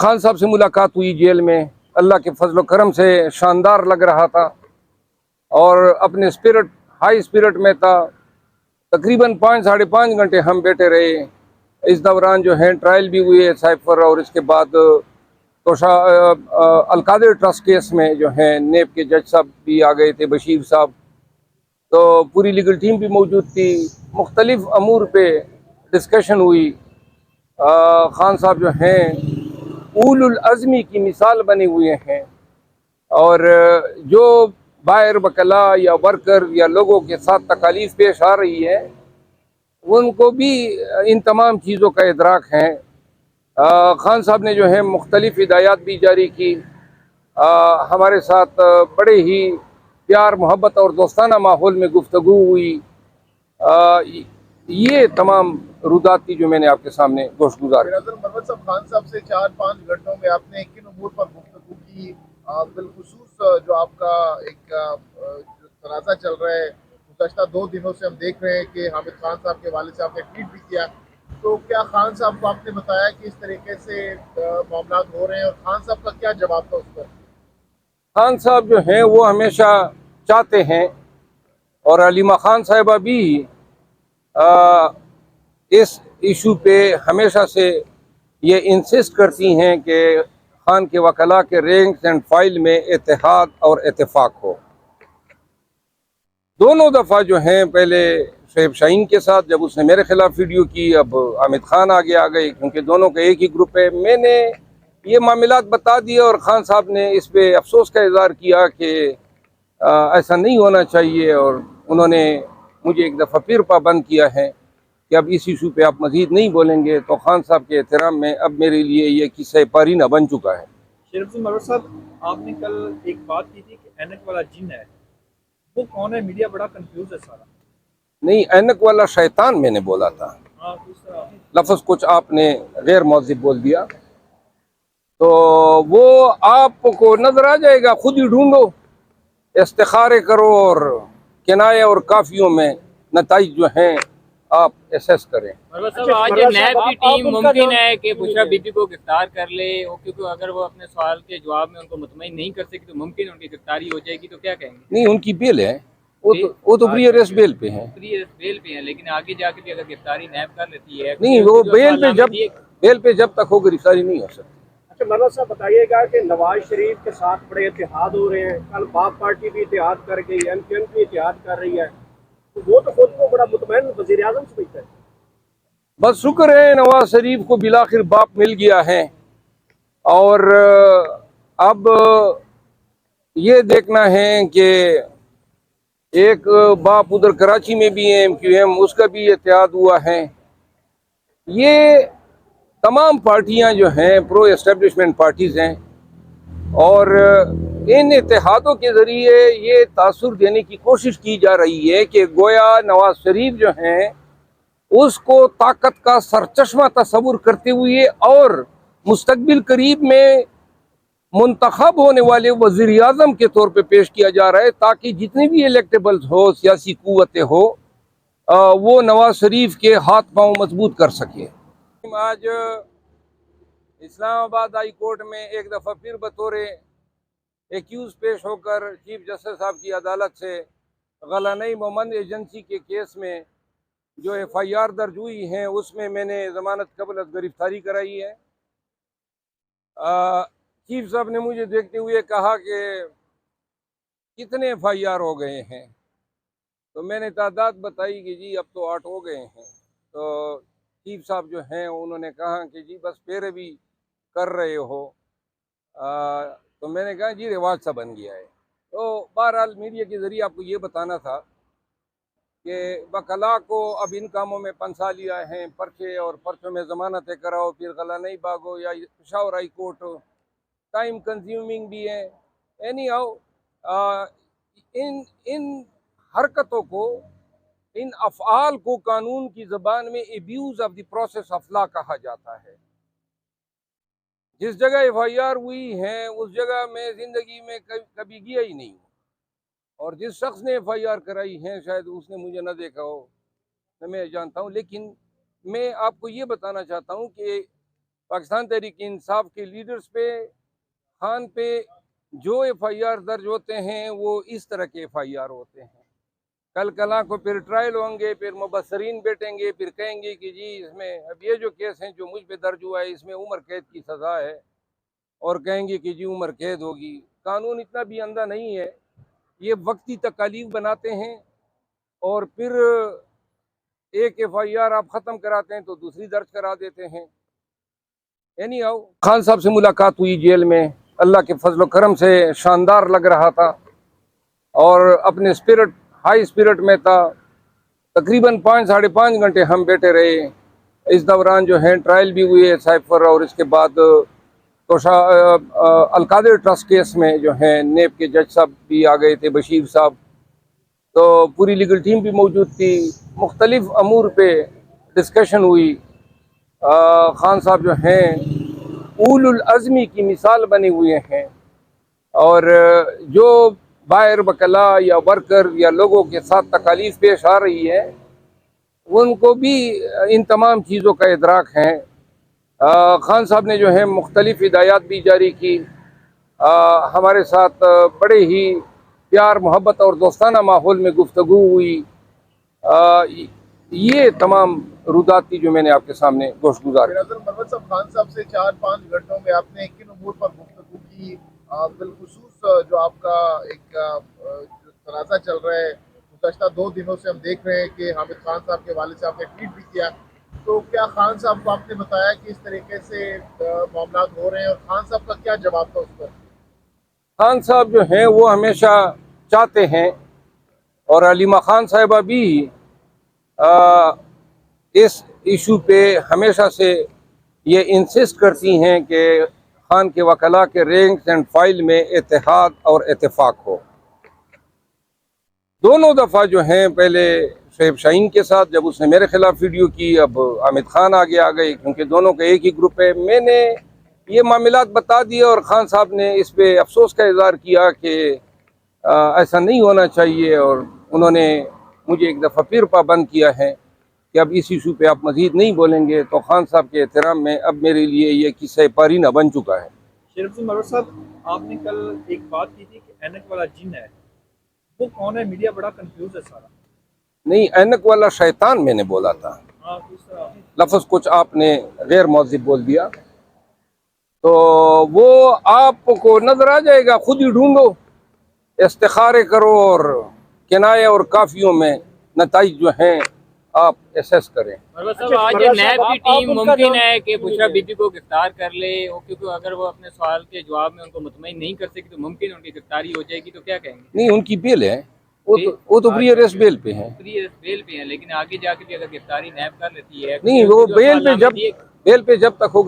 खान साहब से मुलाकात हुई जेल में। अल्लाह के फजल करम से शानदार लग रहा था और अपने स्पिरिट हाई स्पिरिट में था। तकरीबन 5 साढ़े 5 घंटे हम बैठे रहे। इस दौरान जो है ट्रायल भी हुई है साइफर, और इसके बाद तोशा अलकादिर ट्रस्ट केस में जो है नेब के जज साहब भी आ गए थे, बशीर साहब। तो पूरी लीगल टीम भी मौजूद थी। मुख्तलिफ अमूर पे डिस्कशन हुई। खान साहब जो हैं उलुल अज़मी की मिसाल बने हुए हैं, और जो बाहर वकला या वर्कर या लोगों के साथ तकालीफ पेश आ रही है, उनको भी इन तमाम चीज़ों का इदराक है। खान साहब ने जो है मुख्तलिफ हिदायत भी जारी की। हमारे साथ बड़े ही प्यार मोहब्बत और दोस्ताना माहौल में गुफ्तगू हुई। आ, ये तमाम रुदात थी जो मैंने आपके सामने गोशगुजार की। मोहम्मद साहब, खान साहब से 4-5 घंटों में आपने किन उमूर पर गुफ्तगू की? बिलखुसूस जो आपका एक जो तनाज़ा चल रहा है गुज़श्ता 2 दिनों से, हम देख रहे हैं कि हामिद खान साहब के वालिद साहब ने ट्वीट भी किया, तो क्या खान साहब को आपने बताया कि इस तरीके से मामला हो रहे हैं, और खान साहब का क्या जवाब था उस पर? खान साहब जो हैं वो हमेशा चाहते हैं, और अलीमा खान साहिबा भी आ, इस इशू पे हमेशा से ये इंसिस्ट करती हैं कि खान के वकला के रैंक्स एंड फाइल में इत्तेहाद और इत्तेफाक हो। दोनों दफ़ा जो हैं, पहले शोएब शाहीन के साथ जब उसने मेरे खिलाफ वीडियो की, अब हामिद खान आगे आ गए, क्योंकि दोनों का एक ही ग्रुप है। मैंने ये मामलात बता दिए और खान साहब ने इस पे अफसोस का इज़हार किया कि ऐसा नहीं होना चाहिए, और उन्होंने मुझे एक दफ़ा फिर पाबंद किया है कि अब इस इशू पे आप मज़ीद नहीं बोलेंगे। तो खान साहब के एहतराम में अब मेरे लिए ये किस्सा पारीना बन चुका है। शरीफ मरवर साहब, आपने कल एक बात की थी कि ऐनक वाला जिन है, वो कौन है? मीडिया बड़ा कंफ्यूज है सारा। नहीं, ऐनक वाला शैतान मैंने बोला था। हाँ, किस तरह? लफ्ज़ कुछ आपने गैर मौज़िब बोल दिया, तो वो आपको नजर आ जाएगा, खुद ही ढूंढो, इस्तिखारे करो और किनाए और काफियों में नताइज जो हैं आप एसेस करें। आज नैब की टीम मुमकिन है कि बुशरा बीबी को गिरफ्तार कर ले, क्योंकि अगर वो अपने सवाल के जवाब में उनको मुतमईन नहीं कर सकी तो मुमकिन है उनकी गिरफ्तारी हो जाएगी, तो क्या कहेंगे? नहीं, उनकी बेल है, वो तो प्री अरेस्ट बेल पे है। प्री अरेस्ट बेल पे है, लेकिन आगे जाके भी अगर गिरफ्तारी नैब कर लेती है, नहीं, वो बेल पे जब तक हो गिरफ्तारी नहीं हो सकती। अच्छा मरवत साहब, बताइएगा कि नवाज शरीफ के साथ बड़े इतिहाद हो रहे हैं। कल बाप पार्टी भी इतिहाद कर गई, एमपीएम भी इतिहाद कर रही है, तो वो तो खुद को बड़ा मुतमईन वज़ीर आज़म समझता है। बस शुक्र है नवाज शरीफ को बिलाखिर बाप मिल गया है, और अब ये देखना है कि एक बाप उधर कराची में भी है, MQM, उसका भी इत्तेहाद हुआ है। ये तमाम पार्टियां जो हैं प्रो एस्टेब्लिशमेंट पार्टीज हैं, और इन इत्तेहादों के ज़रिए ये तासुर देने की कोशिश की जा रही है कि गोया नवाज शरीफ जो हैं उसको ताकत का सरचश्मा तस्वुर करते हुए और मुस्तकबिल करीब में मुंतखब होने वाले वज़ीर आज़म के तौर पे पेश किया जा रहा है, ताकि जितने भी इलेक्टेबल्स हो, सियासी कुव्वतें हो, वो नवाज शरीफ के हाथ पांव मजबूत कर सके। आज इस्लामाबाद हाई कोर्ट में एक दफ़ा फिर बतौर एक्यूज पेश होकर चीफ जस्टिस साहब की अदालत से गलानई मोमन एजेंसी के केस में जो FIR दर्ज हुई हैं, उसमें मैंने ज़मानत कबल गिरफ्तारी कराई है। चीफ साहब ने मुझे देखते हुए कहा कि कितने FIR हो गए हैं, तो मैंने तादाद बताई कि जी अब तो 8 हो गए हैं। तो चीफ साहब जो हैं उन्होंने कहा कि जी बस पैरवी कर रहे हो। तो मैंने कहा जी रिवाज सा बन गया है। तो बहरहाल मीडिया के ज़रिए आपको ये बताना था कि वकला को अब इन कामों में फंसा लिया है, पर्चे और पर्चों में ज़मानतें कराओ, फिर गलानई भागो या Peshawar high court, time consuming भी है। एनी हाउ इन इन हरकतों को, इन अफ़आल को कानून की ज़बान में abuse of the process of law कहा जाता है। जिस जगह FIR हुई है उस जगह मैं ज़िंदगी में कभी गया ही नहीं हूँ, और जिस शख्स ने FIR कराई है शायद उसने मुझे न देखा हो, न मैं जानता हूँ। लेकिन मैं आपको ये बताना चाहता हूँ कि पाकिस्तान तहरीक इंसाफ के लीडर्स पे, खान पे जो FIR दर्ज होते हैं वो इस तरह के FIR होते हैं। कल कला को फिर ट्रायल होंगे, फिर मुबसरीन बैठेंगे, फिर कहेंगे कि जी इसमें अब ये जो केस हैं जो मुझ पे दर्ज हुआ है इसमें उम्र कैद की सज़ा है, और कहेंगे कि जी उम्र कैद होगी। कानून इतना भी अंधा नहीं है, ये वक्ती तकालीफ बनाते हैं और फिर एक FIR आप ख़त्म कराते हैं तो दूसरी दर्ज करा देते हैं। यानी आओ, खान साहब से मुलाकात हुई जेल में, अल्लाह के फजल करम से शानदार लग रहा था और अपने स्पिरिट हाई स्पिरिट में था। तकरीबन 5-5.5 घंटे हम बैठे रहे। इस दौरान जो है ट्रायल भी हुई है साइफर, और इसके बाद अलकादिर ट्रस्ट केस में जो है नेब के जज साहब भी आ गए थे, बशीर साहब, तो पूरी लीगल टीम भी मौजूद थी। मुख्तलिफ अमूर पे डिस्कशन हुई। खान साहब जो हैं उलुल अज़मी की मिसाल बने हुए हैं, और जो बाहर वकला या वर्कर या लोगों के साथ तकालीफ पेश आ रही है उनको भी इन तमाम चीज़ों का इदराक है। खान साहब ने जो है मुख्तलिफ हिदायत भी जारी की। हमारे साथ बड़े ही प्यार मोहब्बत और दोस्ताना माहौल में गुफ्तगू हुई। ये तमाम रुदात थी जो मैंने आपके सामने गोश्तगुजार की। मरवत साहब, खान साहब से 4-5 घंटों में आपने किन उमूर पर गुफ्तगू की? बिलखुसूस जो आपका एक जो तनाज़ा चल रहा है गुज़श्ता 2 दिनों से, हम देख रहे हैं कि हामिद खान साहब के वालिद साहब ने ट्वीट भी किया, तो क्या खान साहब को आपने बताया कि इस तरीके से मामला हो रहे हैं, और खान साहब का क्या जवाब था उस पर? खान साहब जो हैं वो हमेशा चाहते हैं, और अलीमा खान साहिबा भी इस इशू पे हमेशा से ये इंसिस्ट करती हैं कि खान के वकला के रैंक एंड फाइल में इत्तेहाद और इत्तेफाक हो। दोनों दफ़ा जो हैं, पहले शोएब शाहीन के साथ जब उसने मेरे खिलाफ वीडियो की, अब हामिद खान आगे आ गए, क्योंकि दोनों का एक ही ग्रुप है। मैंने ये मामलात बता दिए और खान साहब ने इस पे अफसोस का इज़हार किया कि ऐसा नहीं होना चाहिए, और उन्होंने मुझे एक दफ़ा फिर पाबंद किया है कि अब इस इशू पे आप मज़ीद नहीं बोलेंगे। तो खान साहब के एहतराम में अब मेरे लिए ये किस्सा पारीना बन चुका है। शेर अफजल मरवत साहब, आपने कल एक बात की थी कि ऐनक वाला जिन है, वो कौन है? मीडिया बड़ा कंफ्यूज है सारा। नहीं, ऐनक वाला शैतान मैंने बोला था। हाँ, किस तरह? लफ्ज़ कुछ आपने गैर मौज़िब बोल दिया, तो वो आपको नजर आ जाएगा, खुद ही ढूंढो, इस्तिखारे करो और किनाए और काफियों में नताइज जो हैं आप एसेस करें। मरवत साहब, आज नैब की टीम मुमकिन है कि बुशरा बीबी को गिरफ्तार कर ले, क्योंकि अगर वो अपने सवाल के जवाब में उनको मुतमईन नहीं कर सकी तो मुमकिन उनकी गिरफ्तारी हो जाएगी, तो क्या कहेंगे? नहीं, उनकी बेल है, वो तो प्री अरेस्ट बेल पे है। प्री बेल पे है, लेकिन आगे जाके भी अगर गिरफ्तारी नैब कर लेती है, नहीं, वो बेल पे जब तक हो